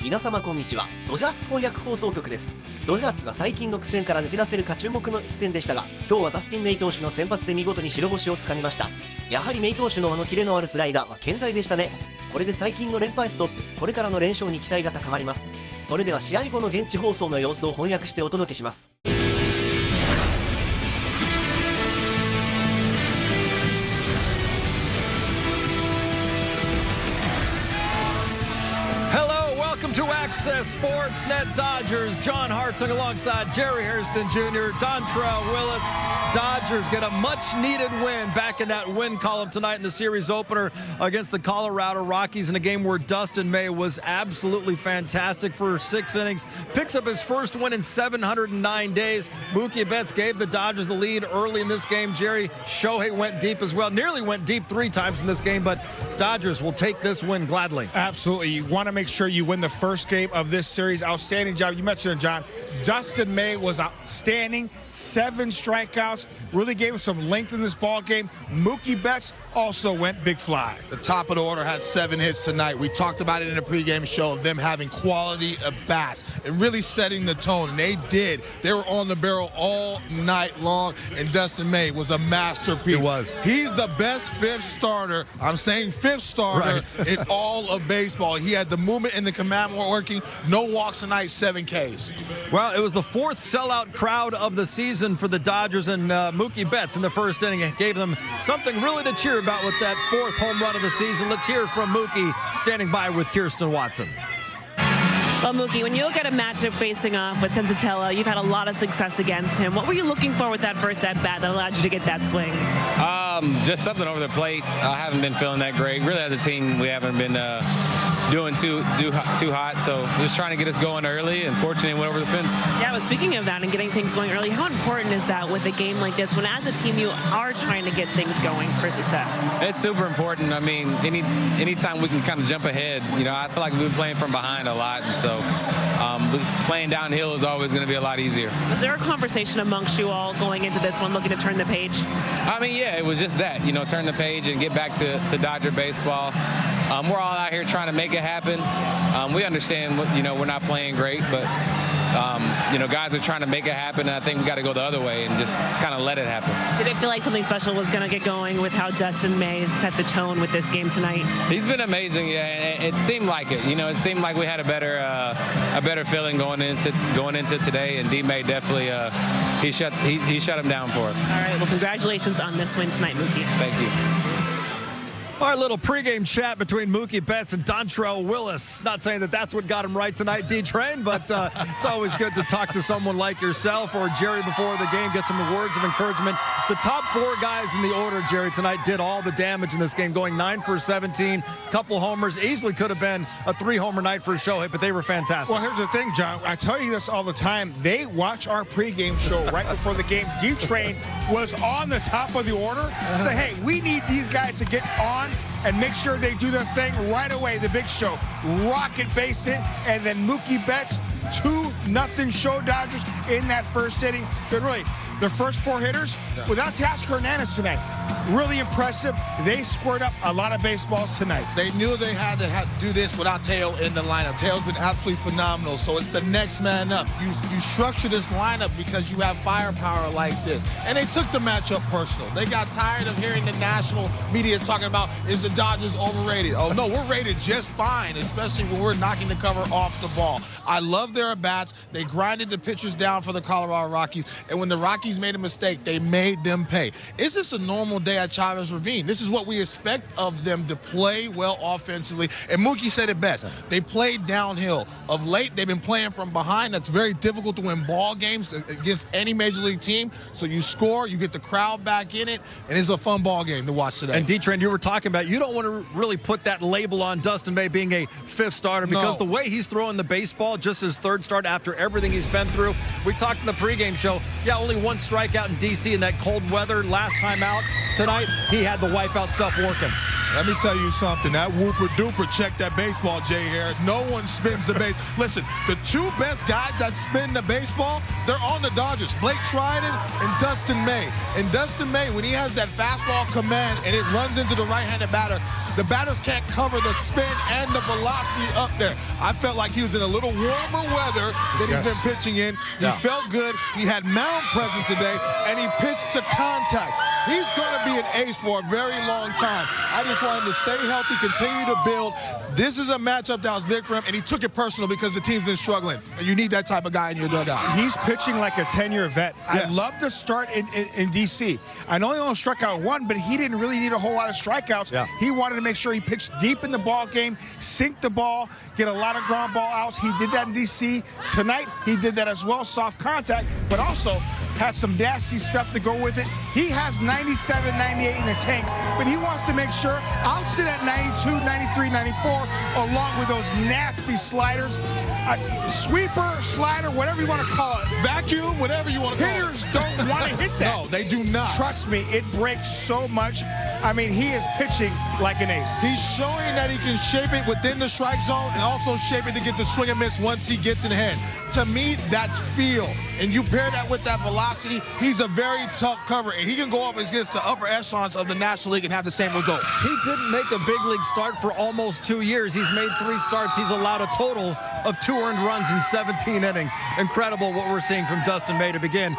皆様こんにちは。ドジャース翻訳放送局です。ドジャースが最近の苦戦から抜け出せるか注目の一戦でしたが、今日はダスティン・メイ投手の先発で見事に白星をつかみました。やはりメイ投手のキレのあるスライダーは健在でしたね。これで最近の連敗ストップ、これからの連勝に期待が高まります。それでは試合後の現地放送の様子を翻訳してお届けします。To Access Sportsnet Dodgers, John Hartung alongside Jerry Hairston Jr., Dontrell Willis. Dodgers get a much-needed win back in that win column tonight in the series opener against the Colorado Rockies in a game where Dustin May was absolutely fantastic for 6 innings. Picks up his first win in 709 days. Mookie Betts gave the Dodgers the lead early in this game. Jerry, Shohei went deep as well. Nearly went deep 3 times in this game, but Dodgers will take this win gladly. Absolutely. You want to make sure you win the first game of this series. Outstanding job. You mentioned it, John. Dustin May was outstanding. 7 strikeouts. Really gave him some length in this ball game. Mookie Betts also went big fly. The top of the order had 7 hits tonight. We talked about it in the pregame show of them having quality at bats and really setting the tone. And they did. They were on the barrel all night long. And Dustin May was a masterpiece. It was. He's the best 5th starter. I'm saying 5th starter in all of baseball. He had the movement and the command working. No walks tonight, 7 Ks. Well, it was the 4th sellout crowd of the season for the Dodgers, and Mookie Betts in the first inning gave them something really to cheer about with that 4th home run of the season. Let's hear from Mookie standing by with Kirsten Watson. Well, Mookie, when you look at a matchup facing off with Sensatella, you've had a lot of success against him. What were you looking for with that first at-bat that allowed you to get that swing? Just something over the plate. I haven't been feeling that great. Really, as a team, we haven't been doing too hot, so just trying to get us going early, and fortunately went over the fence. Yeah, but speaking of that and getting things going early, how important is that with a game like this when as a team you are trying to get things going for success? It's super important. I mean, anytime we can kind of jump ahead, you know, I feel like we've been playing from behind a lot, and so playing downhill is always going to be a lot easier. Was there a conversation amongst you all going into this one looking to turn the page? I mean, yeah, it was just that, you know, turn the page and get back to Dodger baseball. We're all out here trying to make it happen. We understand, you know, we're not playing great, but, you know, guys are trying to make it happen, and I think we got to go the other way and just kind of let it happen. Did it feel like something special was going to get going with how Dustin May set the tone with this game tonight? He's been amazing. Yeah, it seemed like it. You know, it seemed like we had a better feeling going into today, and D May definitely he shut him down for us. All right. Well, congratulations on this win tonight, Mookie. Thank you. Our little pregame chat between Mookie Betts and Dontrell Willis. Not saying that that's what got him right tonight, D-Train, but it's always good to talk to someone like yourself or Jerry before the game, get some words of encouragement. The top 4 guys in the order, Jerry, tonight did all the damage in this game, going 9 for 17, couple homers. Easily could have been a 3-homer night for Shohei, but they were fantastic. Well, here's the thing, John. I tell you this all the time. They watch our pregame show right before the game. D-Train was on the top of the order. Say, hey, we need these guys to get on and make sure they do their thing right away. The big show, rocket base hit, and then Mookie Betts, 2-0 show Dodgers in that first inning. But really, their first 4 hitters, without Tasker Hernandez tonight, really impressive. They squared up a lot of baseballs tonight. They knew they had to do this without Teo in the lineup. Teo's been absolutely phenomenal, so it's the next man up. You structure this lineup because you have firepower like this. And they took the matchup personal. They got tired of hearing the national media talking about, is the Dodgers overrated? Oh, no, we're rated just fine, especially when we're knocking the cover off the ball. I love their at-bats. They grinded the pitchers down for the Colorado Rockies, and when the Rockies made a mistake, they made them pay. Is this a normal day at Chavez Ravine? This is what we expect of them, to play well offensively. And Mookie said it best. They played downhill. Of late, they've been playing from behind. That's very difficult to win ball games against any major league team. So you score, you get the crowd back in it, and it's a fun ball game to watch today. And D-Trend, you were talking about, you don't want to really put that label on Dustin May being a 5th starter because the way he's throwing the baseball, just his 3rd start after everything he's been through. We talked in the pregame show, yeah, only 1 strikeout in D.C. in that cold weather last time out. Tonight, he had the wipeout stuff working. Let me tell you something. That whooper-duper checked that baseball, Jay Harris. No one spins the base. Listen, the two best guys that spin the baseball, they're on the Dodgers. Blake Trinan and Dustin May. And Dustin May, when he has that fastball command and it runs into the right-handed batter, the batters can't cover the spin and the velocity up there. I felt like he was in a little warmer weather than he's been pitching in. He felt good. He had mound presence today, and he pitched to contact. He's going to be an ace for a very long time. I just want him to stay healthy, continue to build. This is a matchup that was big for him, and he took it personal because the team's been struggling. And you need that type of guy in your dugout. He's pitching like a 10-year vet. Yes. I love the start in D.C. I know he only struck out one, but he didn't really need a whole lot of strikeouts. Yeah. He wanted to make sure he pitched deep in the ball game, sink the ball, get a lot of ground ball outs. He did that in D.C. Tonight, he did that as well, soft contact, but also had some nasty stuff to go with it. He has 97, 98 in the tank, but he wants to make sure I'll sit at 92, 93, 94, along with those nasty sliders. Sweeper, slider, whatever you want to call it. Vacuum, whatever you want to call it. Hitters don't want to hit that. No, they do not. Trust me, it breaks so much. I mean, he is pitching like an ace. He's showing that he can shape it within the strike zone and also shape it to get the swing and miss once he gets in hand. To me, that's feel. And you pair that with that velocity, he's a very tough cover, and he can go up against the upper echelons of the National League and have the same results. He didn't make a big league start for almost 2 years. He's made 3 starts. He's allowed a total of 2 earned runs in 17 innings. Incredible what we're seeing from Dustin May to begin.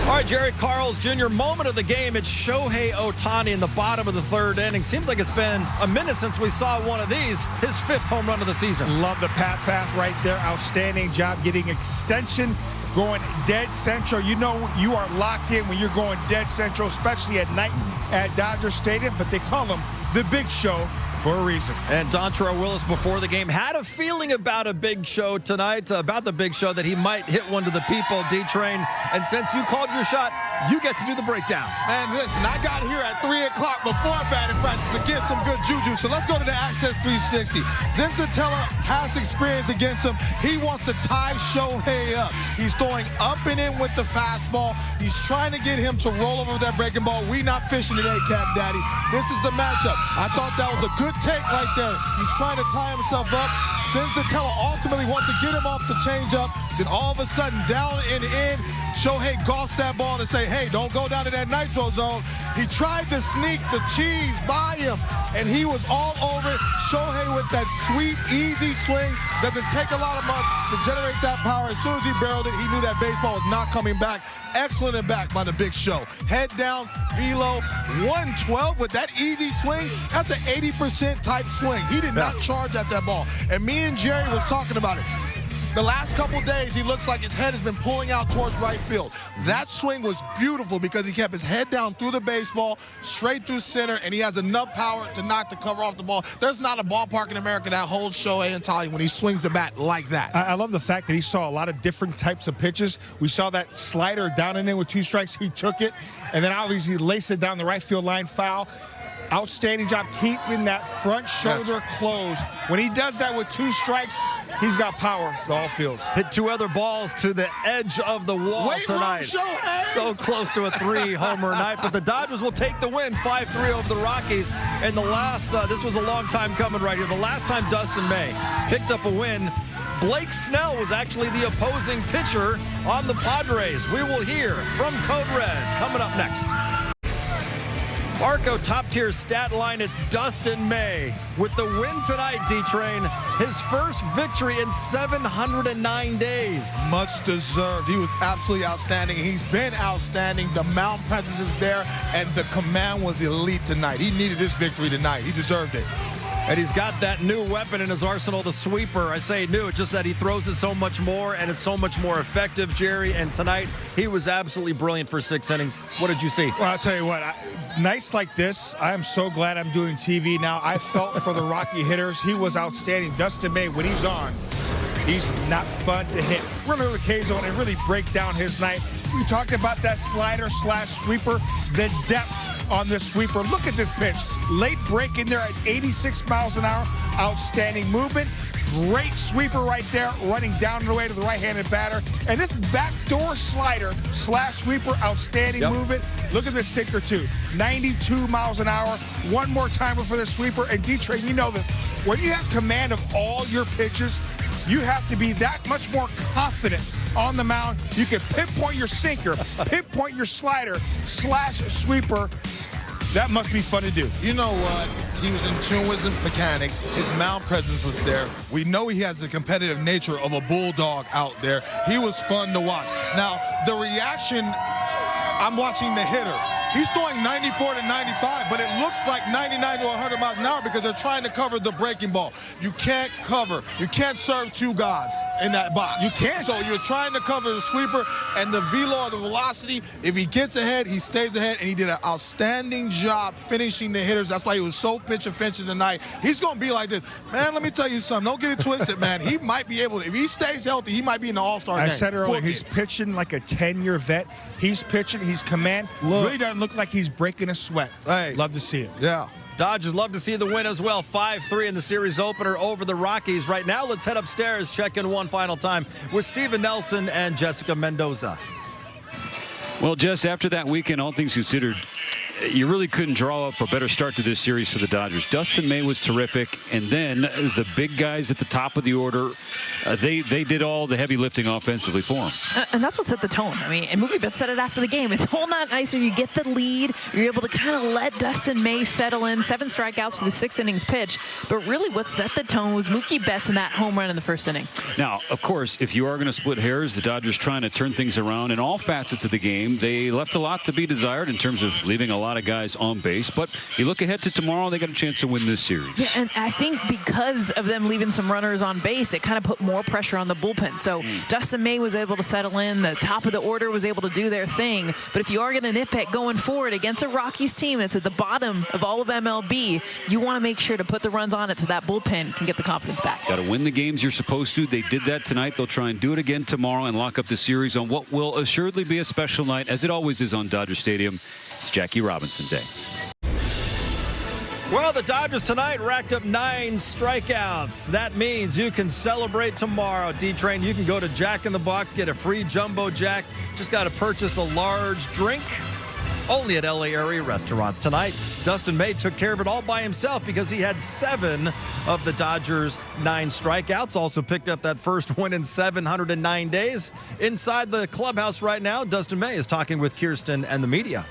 All right, Jerry Carls Jr., moment of the game. It's Shohei Ohtani in the bottom of the 3rd inning. Seems like it's been a minute since we saw one of these. His 5th home run of the season. Love the path right there. Outstanding job getting extension, going dead central. You know you are locked in when you're going dead central, especially at night at Dodger Stadium, but they call him the Big Show for a reason. And Dontrelle Willis before the game had a feeling about a big show tonight, about the big show, that he might hit one to the people, D-Train. And since you called your shot, you get to do the breakdown. Man, listen, I got here at 3 o'clock before batting practice to get some good juju. So let's go to the Access 360. Zensatella has experience against him. He wants to tie Shohei up. He's throwing up and in with the fastball. He's trying to get him to roll over with that breaking ball. We not fishing today, Cap Daddy. This is the matchup. I thought that was a good take right there. He's trying to tie himself up. Zensatella ultimately wants to get him off the changeup. Then all of a sudden, down and in, Shohei golfs that ball to say, hey, don't go down to that nitro zone. He tried to sneak the cheese by him, and he was all over it. Shohei with that sweet, easy swing. Doesn't take a lot of months to generate that power. As soon as he barreled it, he knew that baseball was not coming back. Excellent at bat by the Big Show. Head down, velo, 112 with that easy swing. That's an 80% type swing. He did not charge at that ball. And me and Jerry was talking about it. The last couple days, he looks like his head has been pulling out towards right field. That swing was beautiful because he kept his head down through the baseball, straight through center, and he has enough power to knock the cover off the ball. There's not a ballpark in America that holds Shohei Ohtani when he swings the bat like that. I love the fact that he saw a lot of different types of pitches. We saw that slider down and in with 2 strikes. He took it, and then obviously laced it down the right field line foul. Outstanding job keeping that front shoulder closed. When he does that with 2 strikes, he's got power to all fields. Hit 2 other balls to the edge of the wall tonight. So close to a 3-homer night, but the Dodgers will take the win, 5-3 over the Rockies. And the last, this was a long time coming right here. The last time Dustin May picked up a win, Blake Snell was actually the opposing pitcher on the Padres. We will hear from Code Red coming up next. Arco top-tier stat line, it's Dustin May with the win tonight, D-Train. His first victory in 709 days. Much deserved. He was absolutely outstanding. He's been outstanding. The mound presence is there, and the command was elite tonight. He needed this victory tonight. He deserved it. And he's got that new weapon in his arsenal, the sweeper. I say new, it's just that he throws it so much more, and it's so much more effective, Jerry. And tonight, he was absolutely brilliant for 6 innings. What did you see? Well, I'll tell you what, nights like this, I am so glad I'm doing TV now. I felt for the Rocky hitters. He was outstanding. Dustin May, when he's on, he's not fun to hit. We're going to go to K-Zone and really break down his night. We talked about that slider/sweeper, the depth on this sweeper. Look at this pitch. Late break in there at 86 miles an hour. Outstanding movement. Great sweeper right there, running down and away to the right-handed batter. And this backdoor slider slash sweeper, outstanding movement. Look at this sinker, too. 92 miles an hour. One more timer for the sweeper. And D-Train, you know this. When you have command of all your pitches, you have to be that much more confident on the mound. You can pinpoint your sinker, pinpoint your slider slash sweeper. That must be fun to do. You know what? He was in tune with his mechanics. His mound presence was there. We know he has the competitive nature of a bulldog out there. He was fun to watch. Now, the reaction, I'm watching the hitter. He's throwing 94 to 95, but it looks like 99 to 100 miles an hour because they're trying to cover the breaking ball. You can't cover. You can't serve two guys in that box. You can't. So you're trying to cover the sweeper and the velo or the velocity. If he gets ahead, he stays ahead, and he did an outstanding job finishing the hitters. That's why he was so pitch and fences tonight. He's going to be like this. Man, let me tell you something. Don't get it twisted, man. He might be able to. If he stays healthy, he might be in the All-Star game. I said earlier, he's pitching like a 10-year vet. He's pitching. He's command. Really doesn't look like he's breaking a sweat. Hey. Love to see it. Yeah. Dodgers love to see the win as well. 5-3 in the series opener over the Rockies. Right now, let's head upstairs, check in one final time with Steven Nelson and Jessica Mendoza. Well, Jess, after that weekend, all things considered, you really couldn't draw up a better start to this series for the Dodgers. Dustin May was terrific, and then the big guys at the top of the order, they did all the heavy lifting offensively for him. And that's what set the tone. I mean, and Mookie Betts said it after the game. It's a whole lot nicer. You get the lead. You're able to kind of let Dustin May settle in. 7 strikeouts through 6 innings pitched. But really what set the tone was Mookie Betts and that home run in the first inning. Now, of course, if you are going to split hairs, the Dodgers trying to turn things around in all facets of the game. They left a lot to be desired in terms of leaving a lot of guys on base. But you look ahead to tomorrow, they got a chance to win this series. Yeah, and I think because of them leaving some runners on base, it kind of put more pressure on the bullpen. So Dustin May was able to settle in. The top of the order was able to do their thing. But if you are going to nitpick going forward against a Rockies team that's at the bottom of all of MLB, you want to make sure to put the runs on it so that bullpen can get the confidence back. Got to win the games you're supposed to. They did that tonight. They'll try and do it again tomorrow and lock up the series on what will assuredly be a special night, as it always is on Dodger Stadium. It's Jackie Robinson Day. Well, the Dodgers tonight racked up 9 strikeouts. That means you can celebrate tomorrow. D-Train, you can go to Jack in the Box, get a free Jumbo Jack. Just got to purchase a large drink. Only at LA area restaurants tonight. Dustin May took care of it all by himself because he had 7 of the Dodgers' 9 strikeouts. Also picked up that first win in 709 days. Inside the clubhouse right now, Dustin May is talking with Kirsten and the media.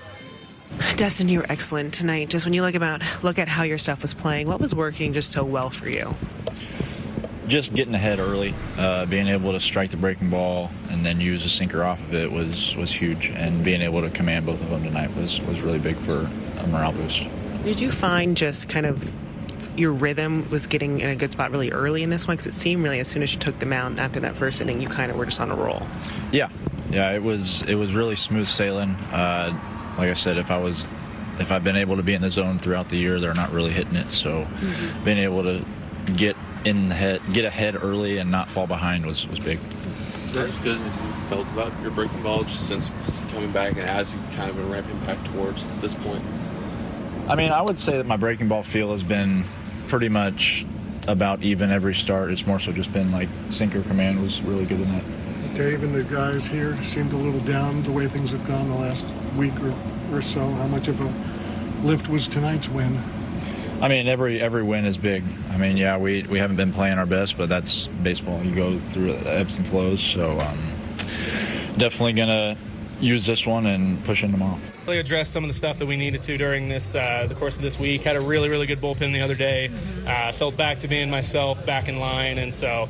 Dustin, you were excellent tonight. Just when you look at how your stuff was playing, what was working just so well for you? Just getting ahead early, being able to strike the breaking ball and then use a sinker off of it was huge. And being able to command both of them tonight was really big for a morale boost. Did you find just kind of your rhythm was getting in a good spot really early in this one? Because it seemed really as soon as you took the mound after that first inning, you kind of were just on a roll. Yeah, it was really smooth sailing. Like I said, if I've been able to be in the zone throughout the year, they're not really hitting it. So being able to get ahead early and not fall behind was big. Is that as good as you felt about your breaking ball just since coming back and as you've kind of been ramping back towards this point? I mean, I would say that my breaking ball feel has been pretty much about even every start. It's more so just been like sinker command was really good in that. Dave and the guys here seemed a little down the way things have gone the last week or so. How much of a lift was tonight's win? I mean, every win is big. I mean, yeah, we haven't been playing our best, but that's baseball. You go through ebbs and flows. So definitely going to use this one and push in tomorrow. Really addressed some of the stuff that we needed to during this the course of this week. Had a really good bullpen the other day. Felt back to being myself, back in line, and so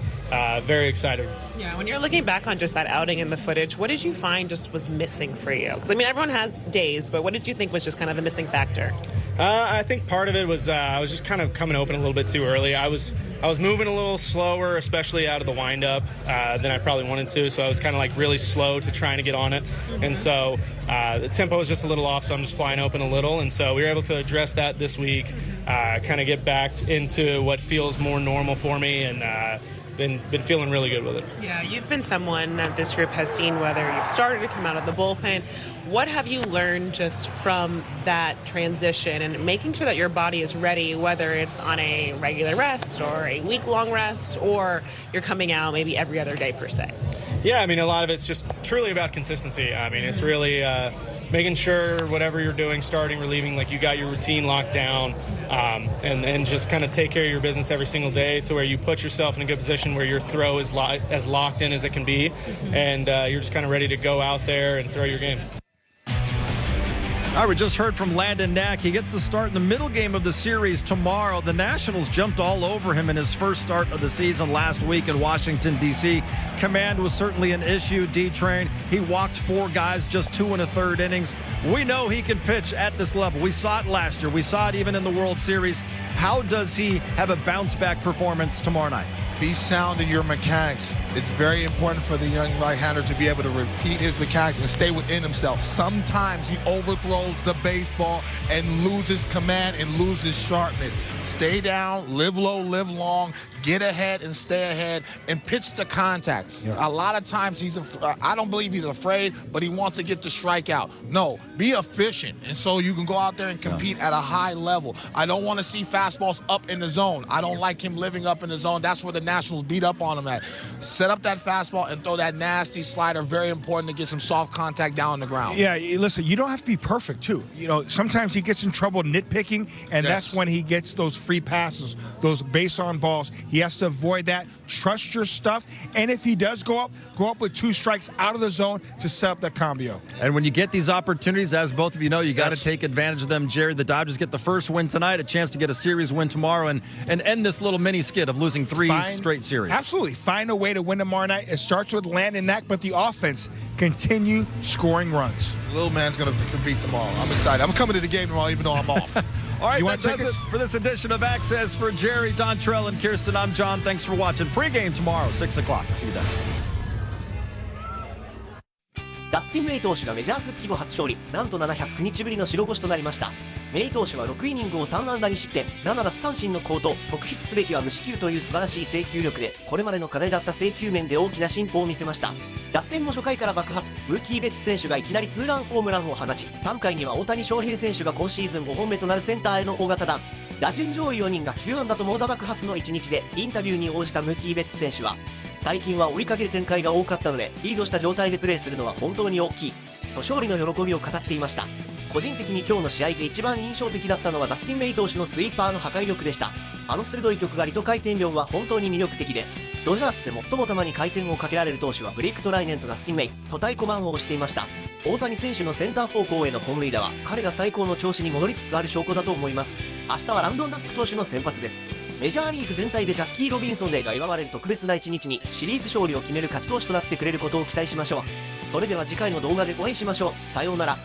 very excited. Yeah, when you're looking back on just that outing and the footage, what did you find just was missing for you? Because I mean, everyone has days, but what did you think was just kind of the missing factor? I think part of it was I was just kind of coming open a little bit too early. I was moving a little slower, especially out of the windup, than I probably wanted to. So I was kind of like really slow to trying to get on it, and so the tempo was just a little off. So I'm just flying open a little, and so we were able to address that this week, kind of get back into what feels more normal for me, and been feeling really good with it. Yeah, you've been someone that this group has seen whether you've started to come out of the bullpen. What have you learned just from that transition and making sure that your body is ready, whether it's on a regular rest or a week-long rest, or you're coming out maybe every other day per se? Yeah, I mean, a lot of it's just truly about consistency. I mean, it's really making sure whatever you're doing, starting, relieving, like you got your routine locked down, and just kind of take care of your business every single day to where you put yourself in a good position where your throw is as locked in as it can be, and you're just kind of ready to go out there and throw your game. All right, we just heard from Landon Knack. He gets the start in the middle game of the series tomorrow. The Nationals jumped all over him in his first start of the season last week in Washington, D.C. Command was certainly an issue. D-Train, he walked 4 guys, just 2 1/3 innings. We know he can pitch at this level. We saw it last year. We saw it even in the World Series. How does he have a bounce-back performance tomorrow night? Be sound in your mechanics. It's very important for the young right-hander to be able to repeat his mechanics and stay within himself. Sometimes he overthrows the baseball and loses command and loses sharpness. Stay down, live low, live long, get ahead and stay ahead, and pitch to contact. A lot of times I don't believe he's afraid, but he wants to get the strikeout. No, be efficient, and so you can go out there and compete at a high level. I don't want to see fastballs up in the zone. I don't like him living up in the zone. That's where the Nationals beat up on him at. Set up that fastball and throw that nasty slider. Very important to get some soft contact down on the ground. Yeah, listen, you don't have to be perfect, too. You know, sometimes he gets in trouble nitpicking, and that's when he gets those free passes, those base-on balls. He has to avoid that. Trust your stuff. And if he does go up with 2 strikes out of the zone to set up that combo. And when you get these opportunities, as both of you know, you got to take advantage of them. Jerry, the Dodgers get the first win tonight, a chance to get a series win tomorrow, and end this little mini skid of losing 3 straight series. Absolutely. Find a way to win tomorrow night. It starts with Landon Knack, but the offense continue scoring runs. Little man's going to compete tomorrow. I'm excited. I'm coming to the game tomorrow even though I'm off. All right, that does it for this edition of Access. For Jerry, Dontrell, and Kirsten, I'm John. Thanks for watching. Pre-game tomorrow, 6 o'clock. See you then. ダスティン・メイ投手がメジャー復帰後初勝利、なんと709日ぶりの白星となりました。メイ投手は6イニングを3安打に失点、7奪三振の好投、特筆すべきは無四球という素晴らしい制球力で、これまでの課題だった制球面で大きな進歩を見せました。打線も初回から爆発、ムーキー・ベッツ選手がいきなりツーランホームランを放ち、3回には大谷翔平選手が今シーズン5本目となるセンターへの大型弾。打順上位4人が9安打と猛打爆発の1日で、インタビューに応じたムーキー・ベッツ選手は、最近は追いかける展開が多かったので、リードした状態でプレーするのは本当に大きいと勝利の喜びを語っていました。個人的に今日の試合で一番印象的だったのはダスティン・メイ投手のスイーパーの破壊力でした。あの鋭い曲がりと回転量は本当に魅力的で、ドジャースで最も球に回転をかけられる投手はブレイクトライネンとダスティン・メイと太鼓判を押していました。大谷選手のセンター方向への本塁打は彼が最高の調子に戻りつつある証拠だと思います。明日はランドン・ナック投手の先発です。メジャーリーグ全体でジャッキー・ロビンソンデーが祝われる特別な一日にシリーズ勝利を決める勝ち投手となってくれることを期待しましょう。それでは次回の動画でお会いしましょう。さようなら。